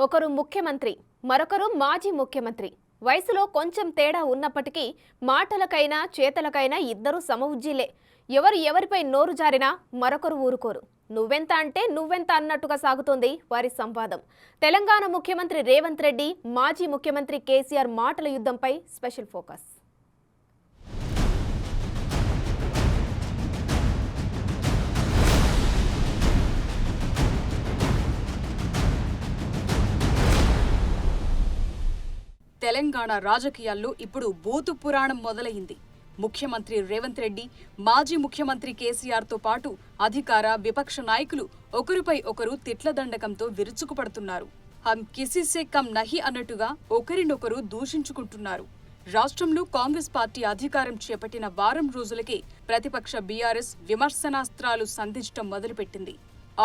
ఒకరు ముఖ్యమంత్రి, మరొకరు మాజీ ముఖ్యమంత్రి. వయసులో కొంచెం తేడా ఉన్నప్పటికీ మాటలకైనా చేతలకైనా ఇద్దరు సమవుజ్జీలే. ఎవరిపై నోరు జారినా మరొకరు ఊరుకోరు. నువ్వెంత అంటే నువ్వెంత అన్నట్టుగా సాగుతోంది వారి సంవాదం. తెలంగాణ ముఖ్యమంత్రి రేవంత్ రెడ్డి, మాజీ ముఖ్యమంత్రి కేసీఆర్ మాటల యుద్ధంపై స్పెషల్ ఫోకస్. తెలంగాణ రాజకీయాల్లో ఇప్పుడు బూతు పురాణం మొదలైంది. ముఖ్యమంత్రి రేవంత్ రెడ్డి, మాజీ ముఖ్యమంత్రి కేసీఆర్తో పాటు అధికార విపక్ష నాయకులు ఒకరిపై ఒకరు తిట్ల దండకంతో విరుచుకుపడుతున్నారు. హమ్ కిసీసే కమ్ నహి అన్నట్టుగా ఒకరినొకరు దూషించుకుంటున్నారు. రాష్ట్రంలో కాంగ్రెస్ పార్టీ అధికారం చేపట్టిన వారం రోజులకే ప్రతిపక్ష బీఆర్ఎస్ విమర్శనాస్త్రాలు సంధించడం మొదలుపెట్టింది.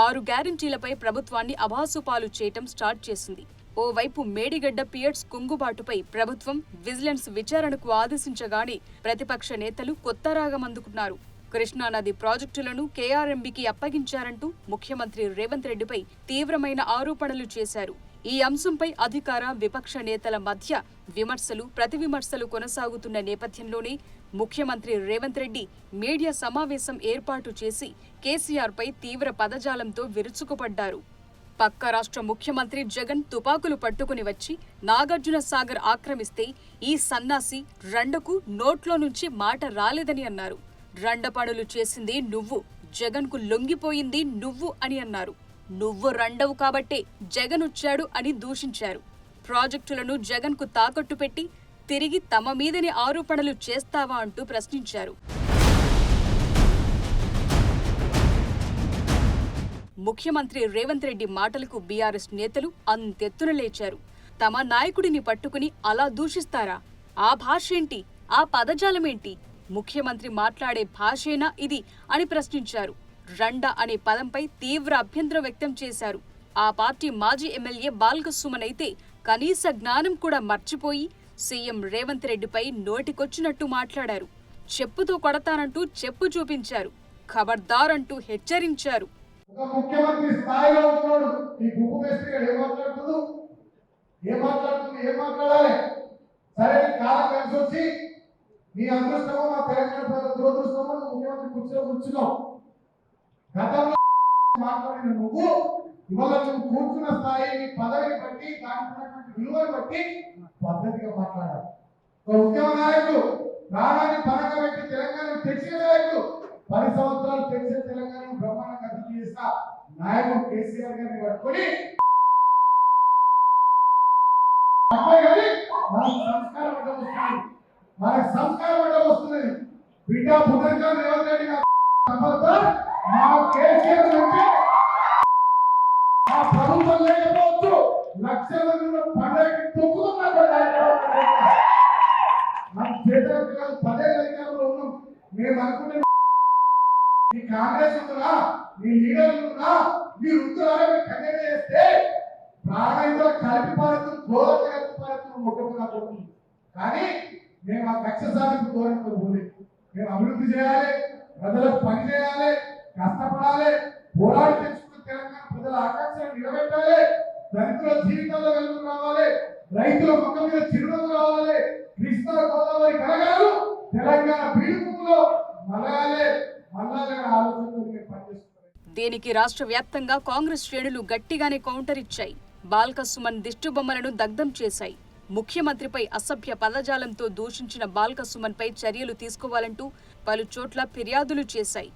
6 గ్యారంటీలపై ప్రభుత్వాన్ని అభాసుపాలు చేయటం స్టార్ట్ చేసింది. ఓవైపు మేడిగడ్డ పియట్స్ కుంగుబాటుపై ప్రభుత్వం విజిలెన్స్ విచారణకు ఆదేశించగానే ప్రతిపక్ష నేతలు కొత్త రాగం అందుకున్నారు. కృష్ణానది ప్రాజెక్టులను కేఆర్ఎంబీకి అప్పగించారంటూ ముఖ్యమంత్రి రేవంత్ రెడ్డిపై తీవ్రమైన ఆరోపణలు చేశారు. ఈ అంశంపై అధికార విపక్ష నేతల మధ్య విమర్శలు ప్రతివిమర్శలు కొనసాగుతున్న నేపథ్యంలోనే ముఖ్యమంత్రి రేవంత్ రెడ్డి మీడియా సమావేశం ఏర్పాటు చేసి కేసీఆర్పై తీవ్ర పదజాలంతో విరుచుకుపడ్డారు. పక్క రాష్ట్ర ముఖ్యమంత్రి జగన్ తుపాకులు పట్టుకుని వచ్చి నాగార్జున సాగర్ ఆక్రమిస్తే ఈ సన్నాసి రండకు నోట్లో నుంచి మాట రాలేదని అన్నారు. రండ పనులు చేసింది నువ్వు, జగన్కు లొంగిపోయింది నువ్వు అని అన్నారు. నువ్వు రండవు కాబట్టే జగన్ వచ్చాడు అని దూషించారు. ప్రాజెక్టులను జగన్కు తాకట్టు పెట్టి తిరిగి తమ మీదని ఆరోపణలు చేస్తావా అంటూ ప్రశ్నించారు. ముఖ్యమంత్రి రేవంత్ రెడ్డి మాటలకు బీఆర్ఎస్ నేతలు అంతెత్తున లేచారు. తమ నాయకుడిని పట్టుకుని అలా దూషిస్తారా? ఆ భాషేంటి? ఆ పదజాలమేంటి? ముఖ్యమంత్రి మాట్లాడే భాషేనా ఇది అని ప్రశ్నించారు. రండ అనే పదంపై తీవ్ర అభ్యంతరం వ్యక్తం చేశారు. ఆ పార్టీ మాజీ ఎమ్మెల్యే బాల్క సుమన్ అయితే కనీస జ్ఞానం కూడా మర్చిపోయి సీఎం రేవంత్ రెడ్డిపై నోటికొచ్చినట్టు మాట్లాడారు. చెప్పుతో కొడతానంటూ చెప్పు చూపించారు. ఖబర్దార్ అంటూ హెచ్చరించారు. ఒక ముఖ్యమంత్రి స్థాయిలో ఉన్నాడు. ఈ గుప్పు మేస్త్రి ఏం మాట్లాడాలి? సరే, కాలం కలిసి వచ్చి నీ అదృష్టమో మా తెలంగాణ ప్రజల దురదృష్టమో ముఖ్యమంత్రి కుర్చీలో కూర్చున్నావు. గతంలో మాట్లాడిన నువ్వు ఇవాళ నువ్వు కూర్చున్న స్థాయి, నీ పదవిని బట్టి, దానికి విలువను బట్టి పద్ధతిగా మాట్లాడాలి. ఒక ఉద్యమ నాయకుడు ప్రాణాన్ని పరంగా పెట్టి తెలంగాణ తెచ్చిన నాయకుడు, 10 సంవత్సరాలు తెచ్చిన తెలంగాణను బ్రహ్మాండంగా అభివృద్ధి చేసిన నాయకుడు కేసీఆర్ గారిని పట్టుకొని మనకు సంస్కారం అంటే వస్తుంది. బిడ్డ పునర్గా రేవంత్ రెడ్డి మా కేసీఆర్ నుంచి ఆ ప్రభుత్వం లేకపోవచ్చు, లక్షల మంది పండుగకి తొక్కుతున్నారు. మన చేతులకు 10 ఏళ్ళ అధికారంలో ఉన్నాం. మేము అనుకుంటే నీ కాంగ్రెస్ ఉందా, నీ లీడర్లు ఉందా, మీ వృత్తులను కన్యక చేస్తే ప్రాణంతో కలిపి పారుతూ గోడ కలిపి పారుతూ ముట్టుకున్నప్పుడు. కానీ మేము ఆ కక్ష సాధింపు ధోరణితో పోలేదు. మేము అభివృద్ధి చేయాలి, ప్రజలకు పని చేయాలి, కష్టపడాలి, పోరాడి తెచ్చుకున్న తెలంగాణ ప్రజల ఆకాంక్షలు నిలబెట్టాలి, దళితుల జీవితాల్లో వెలుగు రావాలి, రైతుల మొక్క మీద చిరునవ్వు రావాలి, కృష్ణా గోదావరి కలగాలు తెలంగాణ బీడుపులో మలయాలే. దీనికి రాష్ట్ర వ్యాప్తంగా కాంగ్రెస్ శ్రేణులు గట్టిగానే కౌంటర్ ఇచ్చాయి. బాల్క సుమన్ దిష్టిబొమ్మలను దగ్ధం చేశాయి. ముఖ్యమంత్రిపై అసభ్య పదజాలంతో దూషించిన బాల్క సుమన్ పై చర్యలు తీసుకోవాలంటూ పలు చోట్ల ఫిర్యాదులు చేశాయి.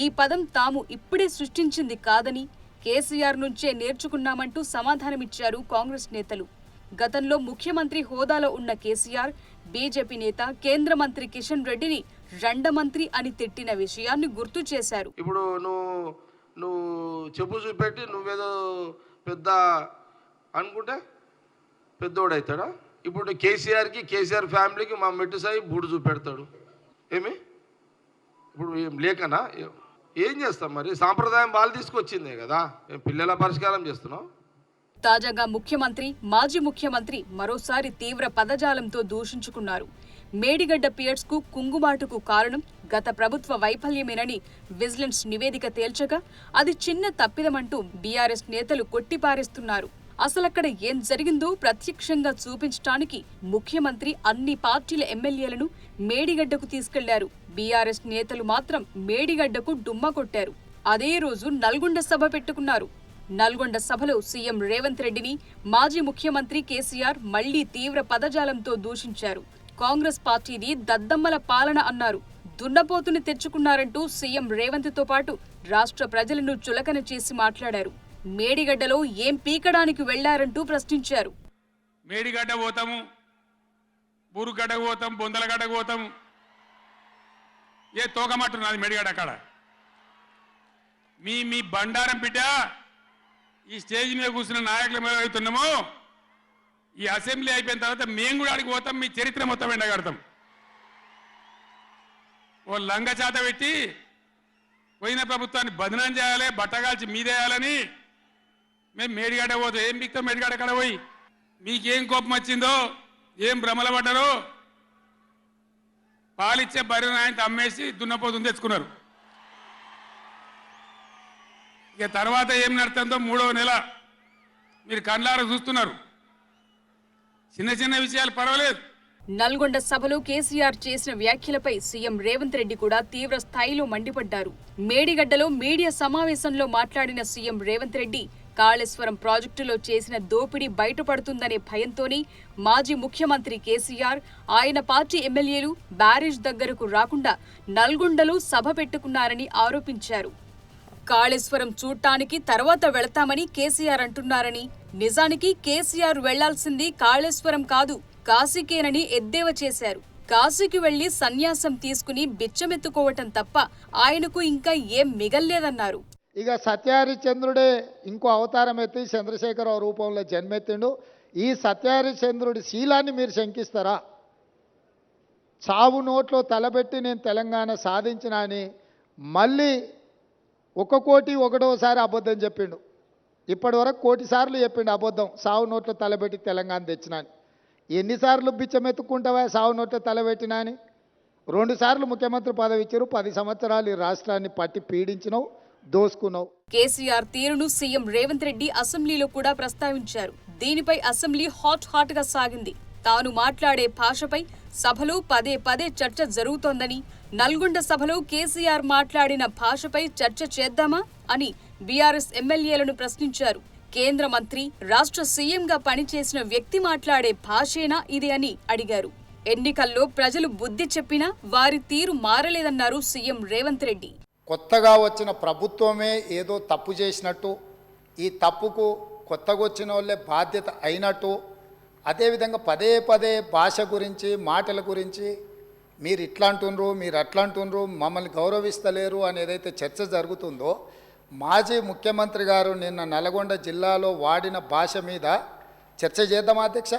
ఈ పదం తాము ఇప్పుడే సృష్టించింది కాదని, కేసీఆర్ నుంచే నేర్చుకున్నామంటూ సమాధానమిచ్చారు కాంగ్రెస్ నేతలు. గతంలో ముఖ్యమంత్రి హోదాలో ఉన్న కేసీఆర్ బీజేపీ నేత కేంద్ర మంత్రి కిషన్ రెడ్డిని రండమంత్రి అని తిట్టిన విషయాన్ని గుర్తు చేశారు. ఇప్పుడు నువ్వు చెప్పు చూపెట్టి నువ్వేదో పెద్ద అనుకుంటే పెద్దోడవుతాడా? ఇప్పుడు కేసీఆర్ ఫ్యామిలీకి మా మెట్టు సాయి బూడు చూపెడతాడు. ఏమి ఇప్పుడు ఏం లేకనా? ఏం చేస్తాం మరి? సాంప్రదాయం వాళ్ళు తీసుకొచ్చిందే కదా, పిల్లల పరిష్కారం చేస్తున్నాం. తాజాగా ముఖ్యమంత్రి, మాజీ ముఖ్యమంత్రి మరోసారి తీవ్ర పదజాలంతో దూషించుకున్నారు. మేడిగడ్డ పియట్స్ కు కుంగుబాటుకు కారణం గత ప్రభుత్వ వైఫల్యమేనని విజిలెన్స్ నివేదిక తేల్చగా అది చిన్న తప్పిదమంటూ బీఆర్ఎస్ నేతలు కొట్టిపారేస్తున్నారు. అసలక్కడ ఏం జరిగిందో ప్రత్యక్షంగా చూపించడానికి ముఖ్యమంత్రి అన్ని పార్టీల ఎమ్మెల్యేలను మేడిగడ్డకు తీసుకెళ్లారు. బీఆర్ఎస్ నేతలు మాత్రం మేడిగడ్డకు డుమ్మా కొట్టారు. అదే రోజు నల్గొండ సభ పెట్టుకున్నారు. నల్గొండ సభలో సీఎం రేవంత్ రెడ్డిని మాజీ ముఖ్యమంత్రి కేసీఆర్ మళ్లీ తీవ్ర పదజాలంతో దూషించారు. కాంగ్రెస్ పార్టీది దద్దమ్మల పాలన అన్నారు. దున్నపోతుని తెచ్చుకున్నారంటూ సీఎం రేవంత్ తో పాటు రాష్ట్ర ప్రజలను చులకన చేసి మాట్లాడారు. మేడిగడ్డలో ఏం పీకడానికి వెళ్లారంటూ ప్రశ్నించారు. మేడిగడ్డ పోతాము, బూరుగడ్డ పోతాం, బొందలగడ్డ పోతాము, ఏ తోకమట్టున్నది మేడిగడ్డ అక్కడ. మీ బండారం బిడ్డ ఈ స్టేజ్ మీద కూర్చున్న నాయకుల మీద అవుతున్నాము. ఈ అసెంబ్లీ అయిపోయిన తర్వాత మేము కూడా అడిగి పోతాం, మీ చరిత్ర మొత్తం ఎండగడతాం. ఓ లంగ చేత పెట్టి పోయిన ప్రభుత్వాన్ని బదనాం చేయాలి, బట్టగాల్చి మీదేయాలని మేము మేడిగడ్డ పోతాం. ఏం బిక్తాం మేడిగడ్డ అక్కడ పోయి? మీకేం కోపం వచ్చిందో, ఏం భ్రమల పడ్డారో, పాలిచ్చే బర్రెను ఆయన అమ్మేసి దున్నపోతుని తెచ్చుకున్నారు. ఇక తర్వాత ఏం నడుతుందో 3వ నెల మీరు కండ్లారా చూస్తున్నారు. చిన్న చిన్న విషయాలు పర్వాలేదు. నల్గొండ సభలో కేసీఆర్ చేసిన వ్యాఖ్యలపై సీఎం రేవంత్ రెడ్డి కూడా తీవ్ర స్థాయిలో మండిపడ్డారు. మేడిగడ్డలో మీడియా సమావేశంలో మాట్లాడిన సీఎం రేవంత్ రెడ్డి కాళేశ్వరం ప్రాజెక్టులో చేసిన దోపిడీ బయటపడుతుందనే భయంతోనే మాజీ ముఖ్యమంత్రి కేసీఆర్, ఆయన పార్టీ ఎమ్మెల్యేలు బ్యారేజ్ దగ్గరకు రాకుండా నల్గొండలో సభ పెట్టుకున్నారని ఆరోపించారు. కాళేశ్వరం చూడటానికి తర్వాత వెళతామని కేసీఆర్ అంటున్నారని, నిజానికి కేసీఆర్ వెళ్లాల్సింది కాళేశ్వరం కాదు, కాశీకేనని ఎద్దేవా చేశారు. కాశీకి వెళ్లి సన్యాసం తీసుకుని బిచ్చమెత్తుకోవటం తప్ప ఆయనకు ఇంకా ఏం మిగల్లేదన్నారు. ఇక సత్యహరిశ్చంద్రుడే ఇంకో అవతారం ఎత్తి చంద్రశేఖరరావు రూపంలో జన్మెత్తిండు. ఈ సత్యహరిశ్చంద్రుడి శీలాన్ని మీరు శంకిస్తారా? చావు నోట్లో తలబెట్టి నేను తెలంగాణ సాధించిన అని మళ్ళీ 1,01,000 అబద్ధం చెప్పిండు. ఇప్పటి వరకు 1,00,000 సార్లు చెప్పిండు అబద్ధం, సావు నోట్లో తలబెట్టి తెలంగాణ తెచ్చినా అని. ఎన్నిసార్లు బిచ్చమెత్తుకుంటావా సావు నోట్లో తలబెట్టినా అని? 2 సార్లు ముఖ్యమంత్రి పదవి ఇచ్చారు. 10 సంవత్సరాలు ఈ రాష్ట్రాన్ని పట్టి పీడించినావు, దోసుకున్నావు. కేసీఆర్ తీరును సీఎం రేవంత్ రెడ్డి అసెంబ్లీలో కూడా ప్రస్తావించారు. దీనిపై అసెంబ్లీ హాట్ గా సాగింది. తాను మాట్లాడే భాషపై సభలో పదే పదే చర్చ జరుగుతోందని, నల్గొండ సభలో కేసీఆర్ మాట్లాడిన భాషపై చర్చ చేద్దామా అని బీఆర్ఎస్ ఎమ్మెల్యేలను ప్రశ్నించారు. కేంద్ర మంత్రి, రాష్ట్ర సీఎంగా పనిచేసిన వ్యక్తి మాట్లాడే భాషేనా ఇది అని అడిగారు. ఎన్నికల్లో ప్రజలు బుద్ధి చెప్పినా వారి తీరు మారలేదన్నారు సీఎం రేవంత్ రెడ్డి. కొత్తగా వచ్చిన ప్రభుత్వమే ఏదో తప్పు చేసినట్టు, ఈ తప్పుకు కొత్తగా వచ్చిన వాళ్ళే బాధ్యత అయినట్టు, అదేవిధంగా పదే పదే భాష గురించి, మాటల గురించి మీరు ఇట్లా అంటున్నారు, మీరు అట్లా అంటున్నారు, మమ్మల్ని గౌరవిస్తలేరు అని ఏదైతే చర్చ జరుగుతుందో, మాజీ ముఖ్యమంత్రి గారు నిన్న నల్గొండ జిల్లాలో వాడిన భాష మీద చర్చ చేద్దామా అధ్యక్ష?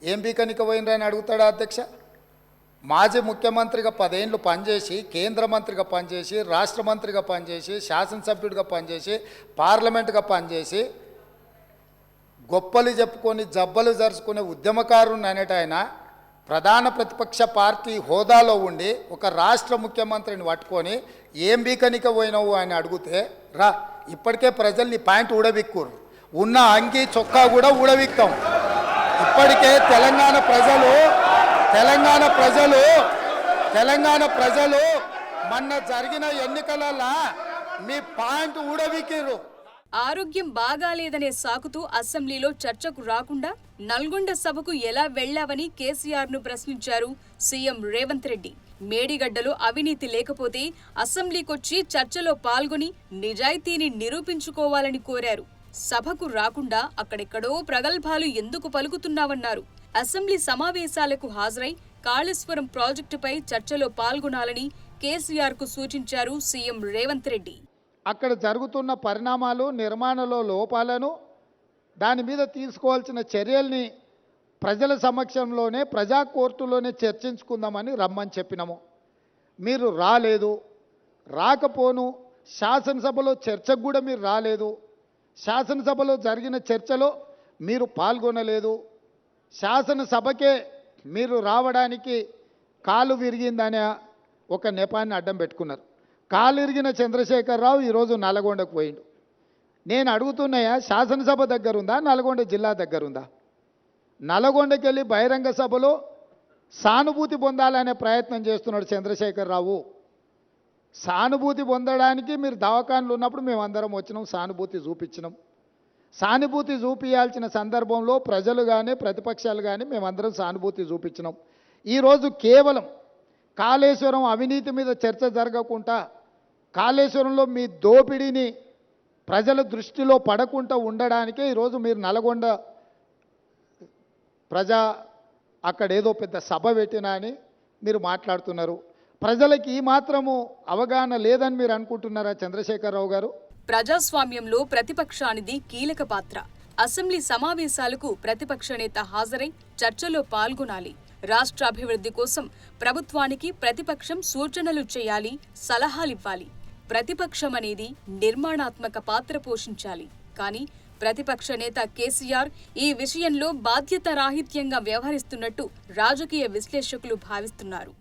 ఏం బీకనిక పోయినరని అడుగుతాడా అధ్యక్ష? మాజీ ముఖ్యమంత్రిగా 10 ఏళ్ళు పనిచేసి, కేంద్ర మంత్రిగా పనిచేసి, రాష్ట్ర మంత్రిగా పనిచేసి, శాసనసభ్యుడిగా పనిచేసి, పార్లమెంటుగా పనిచేసి, గొప్పలు చెప్పుకొని జబ్బలు జరుచుకునే ఉద్యమకారుని అనేట ఆయన ప్రధాన ప్రతిపక్ష పార్టీ హోదాలో ఉండి ఒక రాష్ట్ర ముఖ్యమంత్రిని పట్టుకొని ఏం బీకనిక పోయినావు అని అడిగితే, రా ఇప్పటికే ప్రజల్ని పాయింట్ ఊడబిక్కురు, ఉన్న అంగి చొక్కా కూడా ఊడబిక్తాం. ఇప్పటికే తెలంగాణ ప్రజలు మొన్న జరిగిన ఎన్నికలలో మీ పాయింట్ ఊడబిక్కిరు. ఆరోగ్యం బాగాలేదనే సాకుతూ అసెంబ్లీలో చర్చకు రాకుండా నల్గొండ సభకు ఎలా వెళ్లావని కేసీఆర్ ను ప్రశ్నించారు సీఎం రేవంత్ రెడ్డి. మేడిగడ్డలో అవినీతి లేకపోతే అసెంబ్లీకొచ్చి చర్చలో పాల్గొని నిజాయితీని నిరూపించుకోవాలని కోరారు. సభకు రాకుండా అక్కడెక్కడో ప్రగల్భాలు ఎందుకు పలుకుతున్నావన్నారు. అసెంబ్లీ సమావేశాలకు హాజరై కాళేశ్వరం ప్రాజెక్టుపై చర్చలో పాల్గొనాలని కేసీఆర్ కు సూచించారు సీఎం రేవంత్ రెడ్డి. అక్కడ జరుగుతున్న పరిణామాలు, నిర్మాణంలో లోపాలను, దాని మీద తీసుకోవాల్సిన చర్యల్ని ప్రజల సమక్షంలోనే, ప్రజా కోర్టులోనే చర్చించుకుందామని రమ్మని చెప్పినాము. మీరు రాలేదు, రాకపోను. శాసనసభలో చర్చకు కూడా మీరు రాలేదు. శాసనసభలో జరిగిన చర్చలో మీరు పాల్గొనలేదు. శాసనసభకే మీరు రావడానికి కాలు విరిగిందనే ఒక నెపాన్ని అడ్డం పెట్టుకున్నారు. కాలు ఇరిగిన చంద్రశేఖరరావు ఈరోజు నల్గొండకు పోయిండు. నేను అడుగుతున్నాయా, శాసనసభ దగ్గరుందా, నల్గొండ జిల్లా దగ్గరుందా? నల్గొండకి వెళ్ళి బహిరంగ సభలో సానుభూతి పొందాలనే ప్రయత్నం చేస్తున్నాడు చంద్రశేఖరరావు. సానుభూతి పొందడానికి మీరు దవాఖానలు ఉన్నప్పుడు మేమందరం వచ్చినాం, సానుభూతి చూపించినాం. సానుభూతి చూపించాల్సిన సందర్భంలో ప్రజలు కానీ ప్రతిపక్షాలు కానీ మేమందరం సానుభూతి చూపించినాం. ఈరోజు కేవలం కాళేశ్వరం అవినీతి మీద చర్చ జరగకుండా, కాళేశ్వరంలో మీ దోపిడీని ప్రజల దృష్టిలో పడకుండా ఉండడానికే ఈరోజు మీరు నల్గొండ అక్కడ ఏదో పెద్ద సభ పెట్టినా అని మీరు మాట్లాడుతున్నారు. ప్రజలకి ఈ మాత్రము అవగాహన లేదని మీరు అనుకుంటున్నారా చంద్రశేఖరరావు గారు? ప్రజాస్వామ్యంలో ప్రతిపక్షానిది కీలక పాత్ర. అసెంబ్లీ సమావేశాలకు ప్రతిపక్ష నేత హాజరై చర్చలో పాల్గొనాలి. రాష్ట్ర అభివృద్ధి కోసం ప్రభుత్వానికి ప్రతిపక్షం సూచనలు చేయాలి, సలహాలివ్వాలి. ప్రతిపక్షం అనేది నిర్మాణాత్మక పాత్ర పోషించాలి. కానీ ప్రతిపక్ష నేత కేసీఆర్ ఈ విషయంలో బాధ్యతారాహిత్యంగా వ్యవహరిస్తున్నట్టు రాజకీయ విశ్లేషకులు భావిస్తున్నారు.